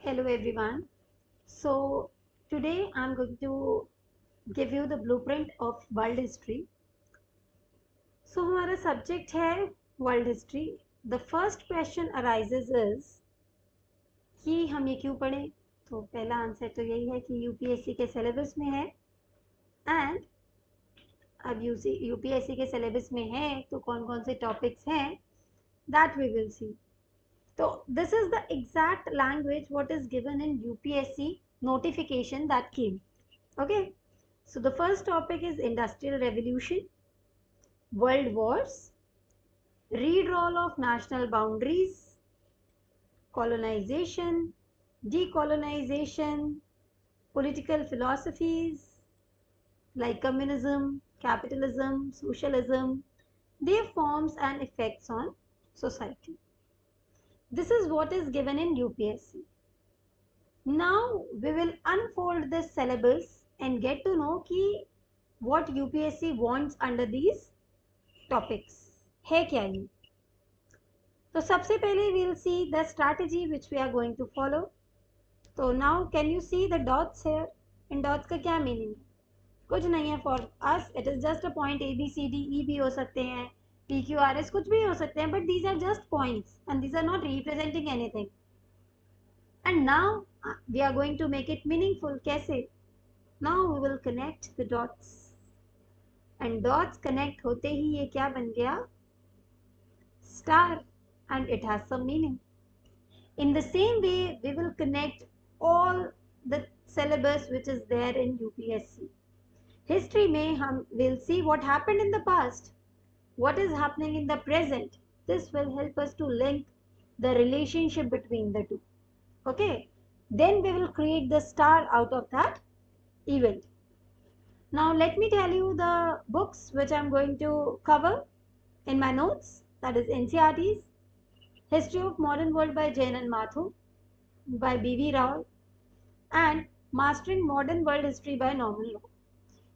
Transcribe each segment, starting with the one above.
Hello everyone. So today I'm going to give you the blueprint of world history. So हमारा subject है world history. The first question arises is कि हम ये क्यों पढ़ें? तो पहला आंसर तो यही है कि यूपीएससी के सिलेबस में है एंड अब यूपीएससी के सिलेबस में है तो कौन कौन से टॉपिक्स हैं that we will see. So this is the exact language what is given in UPSC notification that came. Okay. So the first topic is Industrial Revolution, World Wars, redrawal of national boundaries, colonization, decolonization, political philosophies like communism, capitalism, socialism, their forms and effects on society. This is what is given in UPSC. Now we will unfold this syllabus and get to know कि what UPSC wants under these topics है क्या ये. तो सबसे पहले we will see the strategy which we are going to follow. तो now can you see the dots here? In dots का क्या meaning है? कुछ नहीं है for us. It is just a point A B C D E भी हो सकते हैं, P Q R S कुछ भी हो सकते हैं, but these are just points and these are not representing anything. And now we are going to make it meaningful. कैसे? Now we will connect the dots. And dots connect होते ही ये क्या बन गया? Star. And it has some meaning. In the same way, we will connect all the syllabus which is there in UPSC. History में हम will see what happened in the past, what is happening in the present. This will help us to link the relationship between the two. Okay. Then we will create the star out of that event. Now let me tell you the books which I am going to cover in my notes, that is NCERTs, History of Modern World by Jain and Mathur by B.V. Rao and Mastering Modern World History by Norman Law.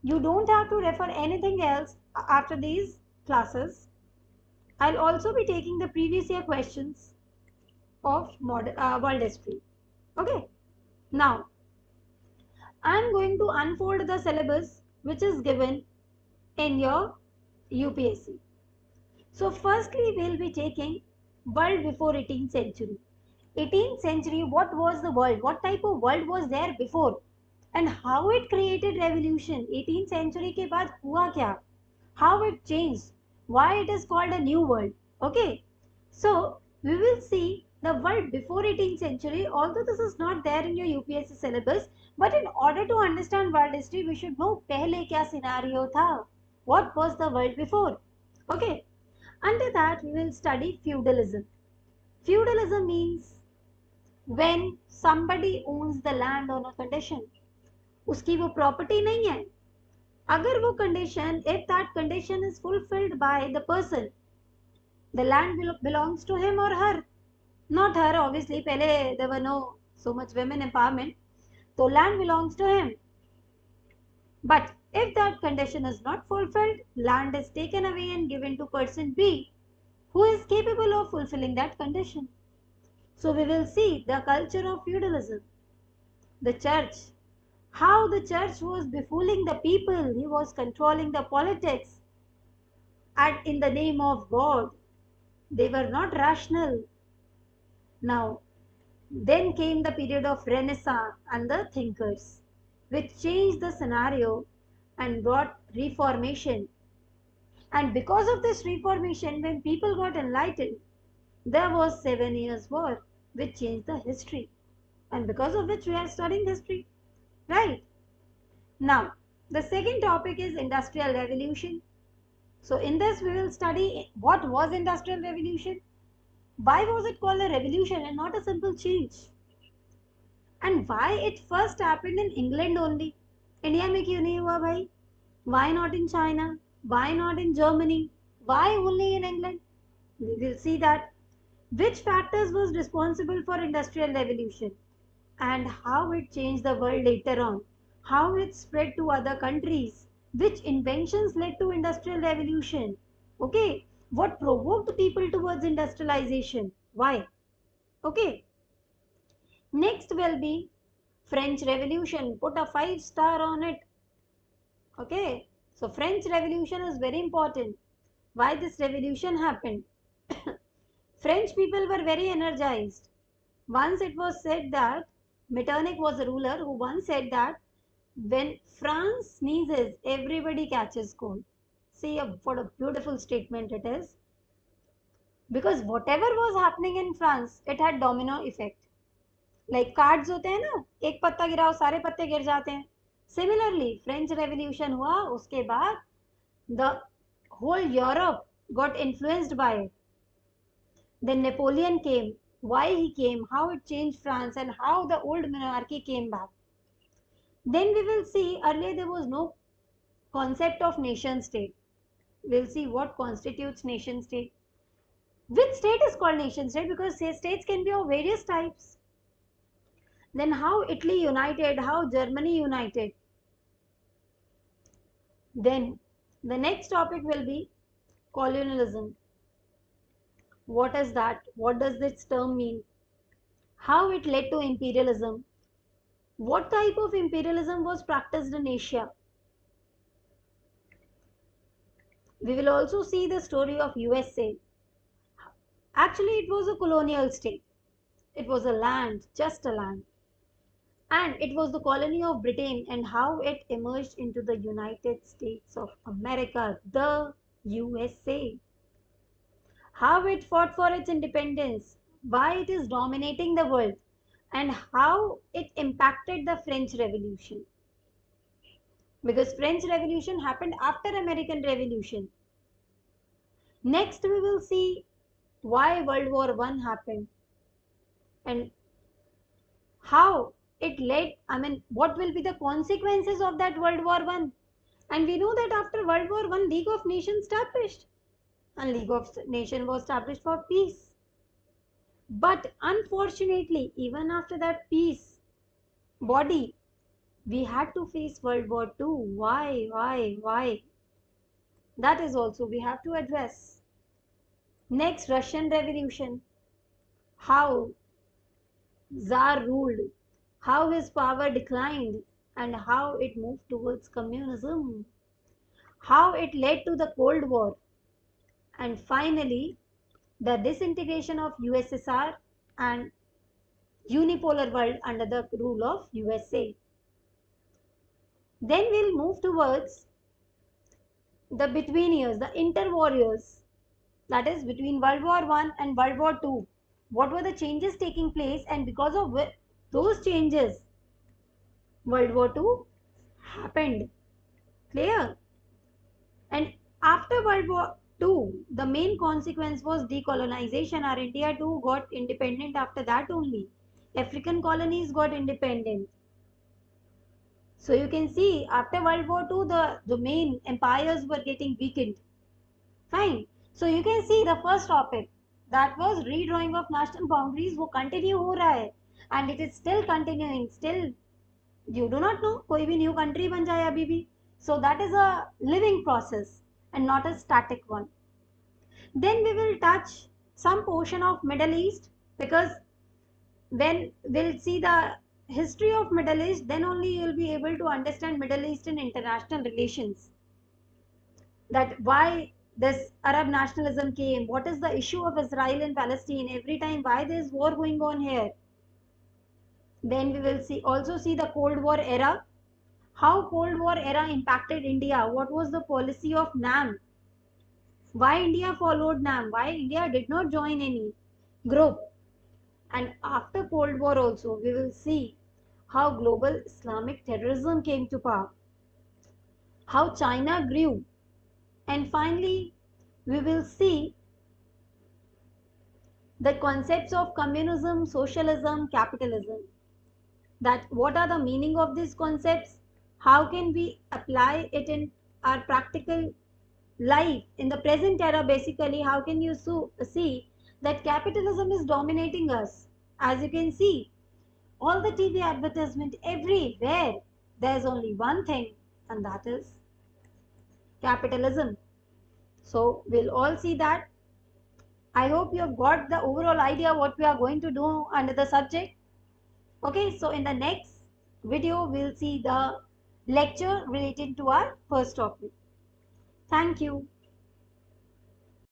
You don't have to refer anything else after these classes. I'll also be taking the previous year questions of world history. Okay. Now, I'm going to unfold the syllabus which is given in your UPSC. So firstly, we'll be taking world before 18th century. 18th century, what was the world? What type of world was there before? And how it created revolution? 18th century के बाद हुआ क्या? How it changed? Why it is called a new world? Okay. So we will see the world before 18th century. Although this is not there in your UPSC syllabus, but in order to understand world history, we should know पहले क्या scenario था. What was the world before? Okay. Under that, we will study feudalism. Feudalism means when somebody owns the land on a condition. उसकी वो property नहीं है. अगर वो condition, if that condition is fulfilled by the person, the land belongs to him or her. Not her, obviously. पहले there were no so much women empowerment. So land belongs to him. But if that condition is not fulfilled, land is taken away and given to person B, who is capable of fulfilling that condition. So we will see the culture of feudalism. The church. How the church was befooling the people. He was controlling the politics. And in the name of God. They were not rational. Now, then came the period of Renaissance and the thinkers, which changed the scenario and brought reformation. And because of this reformation, when people got enlightened, there was 7 Years' War, which changed the history. And because of which we are studying history. Right? Now, the second topic is Industrial Revolution. So in this we will study what was Industrial Revolution, why was it called a revolution and not a simple change, and why it first happened in England only. India में क्यों नहीं हुआ भाई? Why not in China? Why not in Germany? Why only in England? We will see that. Which factors was responsible for Industrial Revolution and how it changed the world later on, how it spread to other countries, which inventions led to Industrial Revolution, okay, what provoked people towards industrialization, why, okay. Next will be French Revolution. Put a 5 star on it. Okay, so French Revolution is very important. Why this revolution happened? French people were very energized. Once it was said that Metternich was a ruler who once said that when France sneezes, everybody catches cold. See what a beautiful statement it is. Because whatever was happening in France, it had domino effect. Like cards होते हैं ना, एक पत्ता गिराओ सारे पत्ते गिर जाते हैं. Similarly, French Revolution हुआ, उसके बाद the whole Europe got influenced by it. Then Napoleon came, why he came, how it changed France, and how the old monarchy came back. Then we will see, earlier there was no concept of nation state. We'll see what constitutes nation state. Which state is called nation state? Because states can be of various types. Then how Italy united, how Germany united. Then the next topic will be colonialism. What is that? What does this term mean? How it led to imperialism. What type of imperialism was practiced in Asia? We will also see the story of USA. Actually, it was a colonial state. It was a land, just a land. And it was the colony of Britain, and how it emerged into the United States of America, the USA. How it fought for its independence, why it is dominating the world, and how it impacted the French Revolution. Because French Revolution happened after American Revolution. Next we will see why World War I happened and how it led, what will be the consequences of that World War I. And we know that after World War I, League of Nations established. And League of Nations was established for peace. But unfortunately, even after that peace body, we had to face World War II. Why? That is also we have to address. Next, Russian Revolution. How Tsar ruled, how his power declined, and how it moved towards communism. How it led to the Cold War. And finally, the disintegration of USSR and unipolar world under the rule of USA. Then we'll move towards the between years, the interwar years, that is between World War I and World War II. What were the changes taking place, and because of those changes, World War II happened. Clear? And after World War II, the main consequence was decolonization. Our India too got independent after that only. African colonies got independent. So you can see after World War II, the main empires were getting weakened. Fine. So you can see the first topic that was redrawing of national boundaries वो continue हो रहा है and it is still continuing. Still you do not know कोई भी new country बन जाए अभी भी. So that is a living process and not a static one. Then we will touch some portion of Middle East, because when we'll see the history of Middle East, then only you will be able to understand Middle Eastern international relations. That why this Arab nationalism came, what is the issue of Israel and Palestine, every time why there is war going on here. Then we will also see the Cold War era, how Cold War era impacted India, what was the policy of NAM, why India followed NAM, why India did not join any group. And after Cold War also, we will see how global Islamic terrorism came to power, how China grew, and finally we will see the concepts of communism, socialism, capitalism. That what are the meaning of these concepts? How can we apply it in our practical life in the present era? Basically, how can you see that capitalism is dominating us? As you can see, all the TV advertisement everywhere, there's only one thing, and that is capitalism. So we'll all see that. I hope you have got the overall idea what we are going to do under the subject. Okay, so in the next video, we'll see the lecture related to our first topic. Thank you.